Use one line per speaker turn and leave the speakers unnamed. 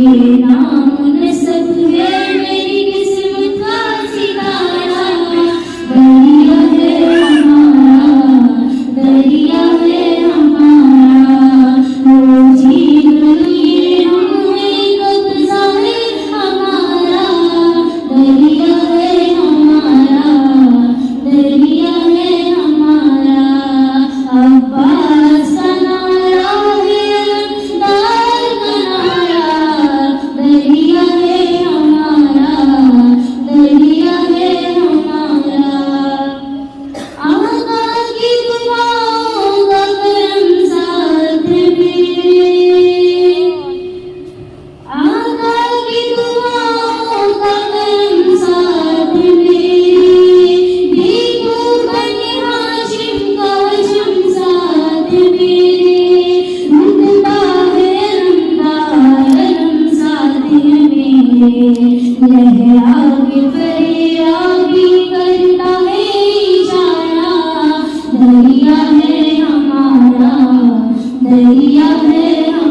ये नाम नसब है मेरी किस्मत का सितारा, दरिया है हमारा, दरिया है हमारा, रोजी ये हमें कब्जा है हमारा, दरिया है हमारा, दरिया है हमारा। अब्बास का नारा है दार का नारा, दरिया है हमारा, दरिया है हमारा। आका की दुआओं का करम साथ में, आका की दुआओं का करम साथ में, देखो बने हाशिम का हशम साथ मेरे, रुतबा है रमदारम साथ मेरे, लहरा के फरियादी करता है इशारा, दरिया है हमारा, दरिया है हमारा।